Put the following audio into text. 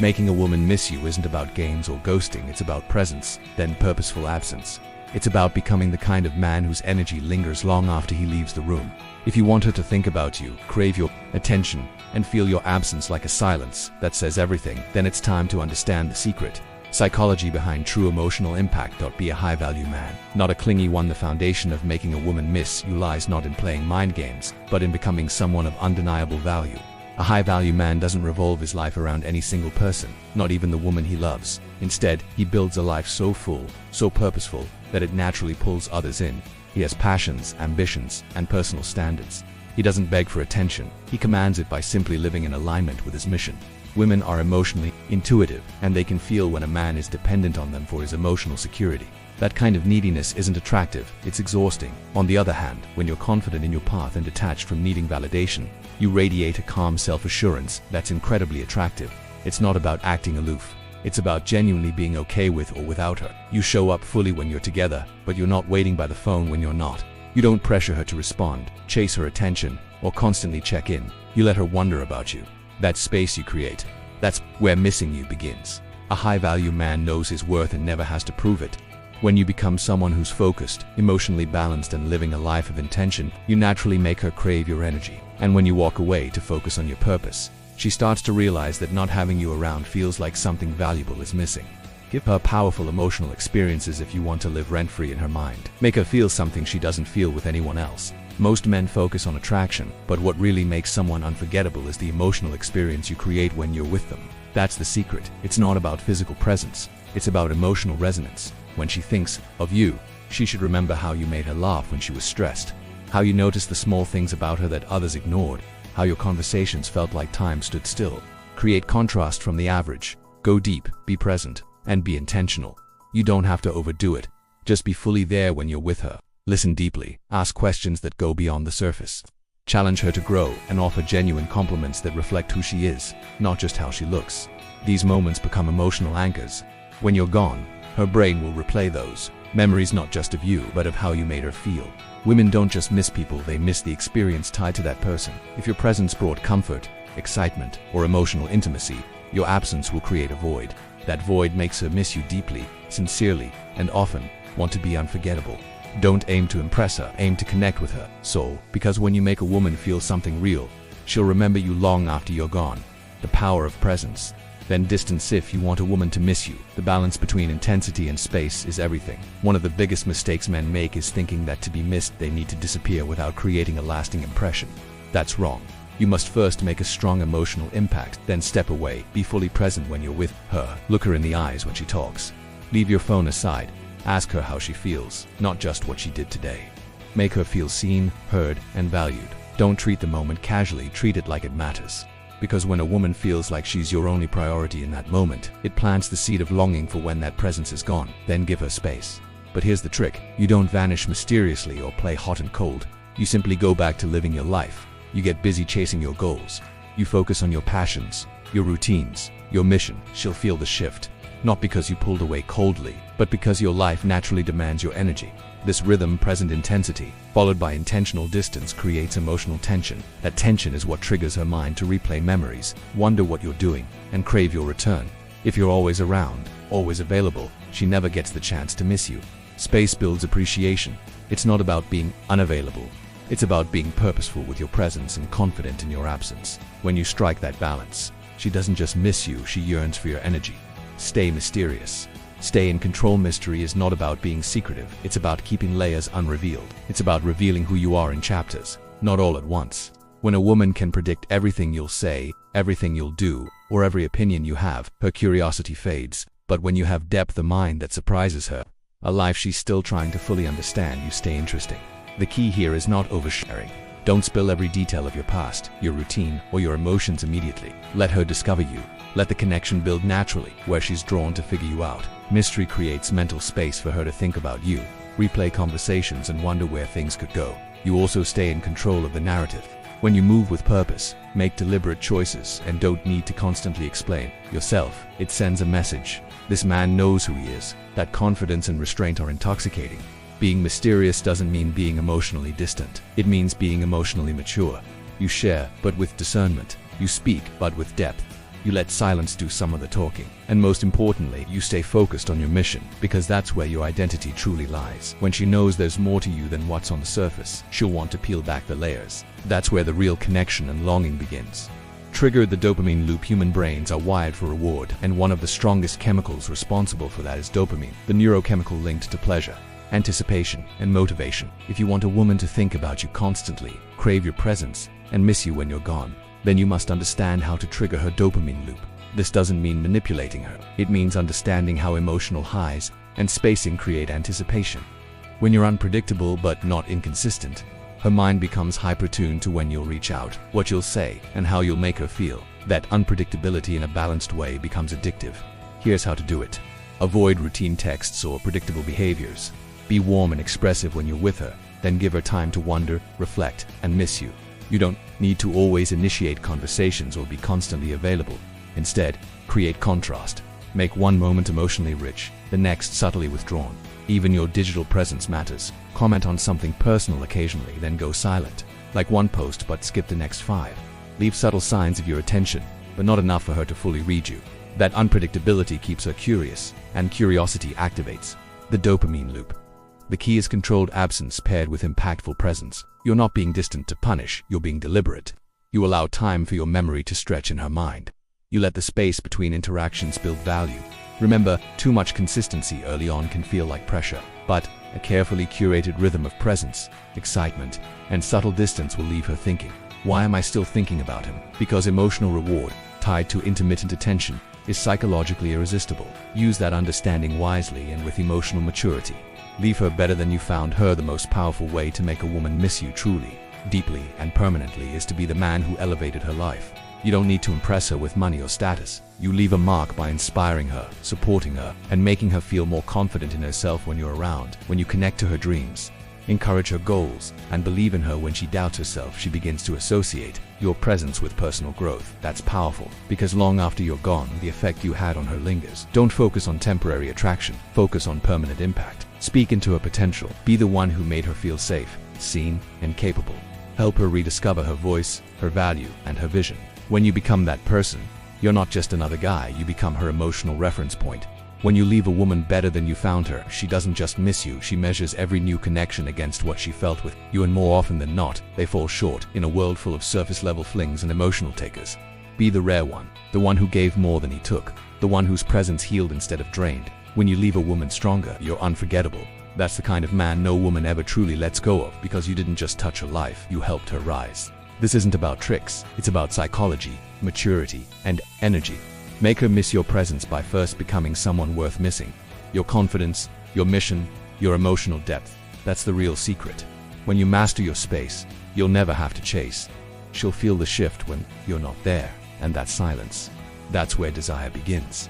Making a woman miss you isn't about games or ghosting, it's about presence, then purposeful absence. It's about becoming the kind of man whose energy lingers long after he leaves the room. If you want her to think about you, crave your attention, and feel your absence like a silence that says everything, then it's time to understand the secret. Psychology behind true emotional impact. Be a high-value man, not a clingy one. The foundation of making a woman miss you lies not in playing mind games, but in becoming someone of undeniable value. A high-value man doesn't revolve his life around any single person, not even the woman he loves. Instead, he builds a life so full, so purposeful, that it naturally pulls others in. He has passions, ambitions, and personal standards. He doesn't beg for attention, he commands it by simply living in alignment with his mission. Women are emotionally intuitive, and they can feel when a man is dependent on them for his emotional security. That kind of neediness isn't attractive, it's exhausting. On the other hand, when you're confident in your path and detached from needing validation, you radiate a calm self-assurance that's incredibly attractive. It's not about acting aloof. It's about genuinely being okay with or without her. You show up fully when you're together, but you're not waiting by the phone when you're not. You don't pressure her to respond, chase her attention, or constantly check in. You let her wonder about you. That space you create, that's where missing you begins. A high-value man knows his worth and never has to prove it. When you become someone who's focused, emotionally balanced, and living a life of intention, you naturally make her crave your energy. And when you walk away to focus on your purpose, she starts to realize that not having you around feels like something valuable is missing. Give her powerful emotional experiences if you want to live rent-free in her mind. Make her feel something she doesn't feel with anyone else. Most men focus on attraction, but what really makes someone unforgettable is the emotional experience you create when you're with them. That's the secret. It's not about physical presence, it's about emotional resonance. When she thinks of you, she should remember how you made her laugh when she was stressed, how you noticed the small things about her that others ignored, how your conversations felt like time stood still. Create contrast from the average. Go deep, be present, and be intentional. You don't have to overdo it. Just be fully there when you're with her. Listen deeply, ask questions that go beyond the surface. Challenge her to grow and offer genuine compliments that reflect who she is, not just how she looks. These moments become emotional anchors. When you're gone, her brain will replay those memories, not just of you, but of how you made her feel. Women don't just miss people, they miss the experience tied to that person. If your presence brought comfort, excitement, or emotional intimacy, your absence will create a void. That void makes her miss you deeply, sincerely, and often want to be unforgettable. Don't aim to impress her, aim to connect with her soul, because when you make a woman feel something real, she'll remember you long after you're gone. The power of presence. Then distance. If you want a woman to miss you, the balance between intensity and space is everything. One of the biggest mistakes men make is thinking that to be missed they need to disappear without creating a lasting impression. That's wrong. You must first make a strong emotional impact, then step away. Be fully present when you're with her. Look her in the eyes when she talks. Leave your phone aside. Ask her how she feels, not just what she did today. Make her feel seen, heard, and valued. Don't treat the moment casually, treat it like it matters. Because when a woman feels like she's your only priority in that moment, it plants the seed of longing for when that presence is gone. Then give her space. But here's the trick. You don't vanish mysteriously or play hot and cold. You simply go back to living your life. You get busy chasing your goals. You focus on your passions, your routines, your mission. She'll feel the shift. Not because you pulled away coldly, but because your life naturally demands your energy. This rhythm, present intensity, followed by intentional distance, creates emotional tension. That tension is what triggers her mind to replay memories, wonder what you're doing, and crave your return. If you're always around, always available, she never gets the chance to miss you. Space builds appreciation. It's not about being unavailable. It's about being purposeful with your presence and confident in your absence. When you strike that balance, she doesn't just miss you, she yearns for your energy. Stay mysterious. Stay in control. Mystery is not about being secretive. It's about keeping layers unrevealed. It's about revealing who you are in chapters, not all at once. When a woman can predict everything you'll say, everything you'll do, or every opinion you have, her curiosity fades. But when you have depth, a mind that surprises her, a life she's still trying to fully understand, you stay interesting. The key here is not oversharing. Don't spill every detail of your past, your routine, or your emotions immediately. Let her discover you. Let the connection build naturally, where she's drawn to figure you out. Mystery creates mental space for her to think about you, replay conversations, and wonder where things could go. You also stay in control of the narrative. When you move with purpose, make deliberate choices, and don't need to constantly explain yourself, it sends a message. This man knows who he is. That confidence and restraint are intoxicating. Being mysterious doesn't mean being emotionally distant. It means being emotionally mature. You share, but with discernment. You speak, but with depth. You let silence do some of the talking. And most importantly, you stay focused on your mission, because that's where your identity truly lies. When she knows there's more to you than what's on the surface, she'll want to peel back the layers. That's where the real connection and longing begins. Trigger the dopamine loop. Human brains are wired for reward, and one of the strongest chemicals responsible for that is dopamine, the neurochemical linked to pleasure, anticipation, and motivation. If you want a woman to think about you constantly, crave your presence, and miss you when you're gone, then you must understand how to trigger her dopamine loop. This doesn't mean manipulating her. It means understanding how emotional highs and spacing create anticipation. When you're unpredictable but not inconsistent, her mind becomes hyper-tuned to when you'll reach out, what you'll say, and how you'll make her feel. That unpredictability in a balanced way becomes addictive. Here's how to do it. Avoid routine texts or predictable behaviors. Be warm and expressive when you're with her, then give her time to wonder, reflect, and miss you. You don't need to always initiate conversations or be constantly available. Instead, create contrast. Make one moment emotionally rich, the next subtly withdrawn. Even your digital presence matters. Comment on something personal occasionally, then go silent. Like one post but skip the next 5. Leave subtle signs of your attention, but not enough for her to fully read you. That unpredictability keeps her curious, and curiosity activates the dopamine loop. The key is controlled absence paired with impactful presence. You're not being distant to punish, you're being deliberate. You allow time for your memory to stretch in her mind. You let the space between interactions build value. Remember, too much consistency early on can feel like pressure, but a carefully curated rhythm of presence, excitement, and subtle distance will leave her thinking, why am I still thinking about him? Because emotional reward, tied to intermittent attention, is psychologically irresistible. Use that understanding wisely and with emotional maturity. Leave her better than you found her. The most powerful way to make a woman miss you truly, deeply, and permanently is to be the man who elevated her life. You don't need to impress her with money or status. You leave a mark by inspiring her, supporting her, and making her feel more confident in herself when you're around. When you connect to her dreams, encourage her goals, and believe in her when she doubts herself, she begins to associate your presence with personal growth. That's powerful, because long after you're gone, the effect you had on her lingers. Don't focus on temporary attraction, focus on permanent impact. Speak into her potential. Be the one who made her feel safe, seen, and capable. Help her rediscover her voice, her value, and her vision. When you become that person, you're not just another guy, you become her emotional reference point. When you leave a woman better than you found her, she doesn't just miss you, she measures every new connection against what she felt with you, and more often than not, they fall short in a world full of surface-level flings and emotional takers. Be the rare one, the one who gave more than he took, the one whose presence healed instead of drained. When you leave a woman stronger, you're unforgettable. That's the kind of man no woman ever truly lets go of, because you didn't just touch her life, you helped her rise. This isn't about tricks, it's about psychology, maturity, and energy. Make her miss your presence by first becoming someone worth missing. Your confidence, your mission, your emotional depth, that's the real secret. When you master your space, you'll never have to chase. She'll feel the shift when you're not there, and that silence. That's where desire begins.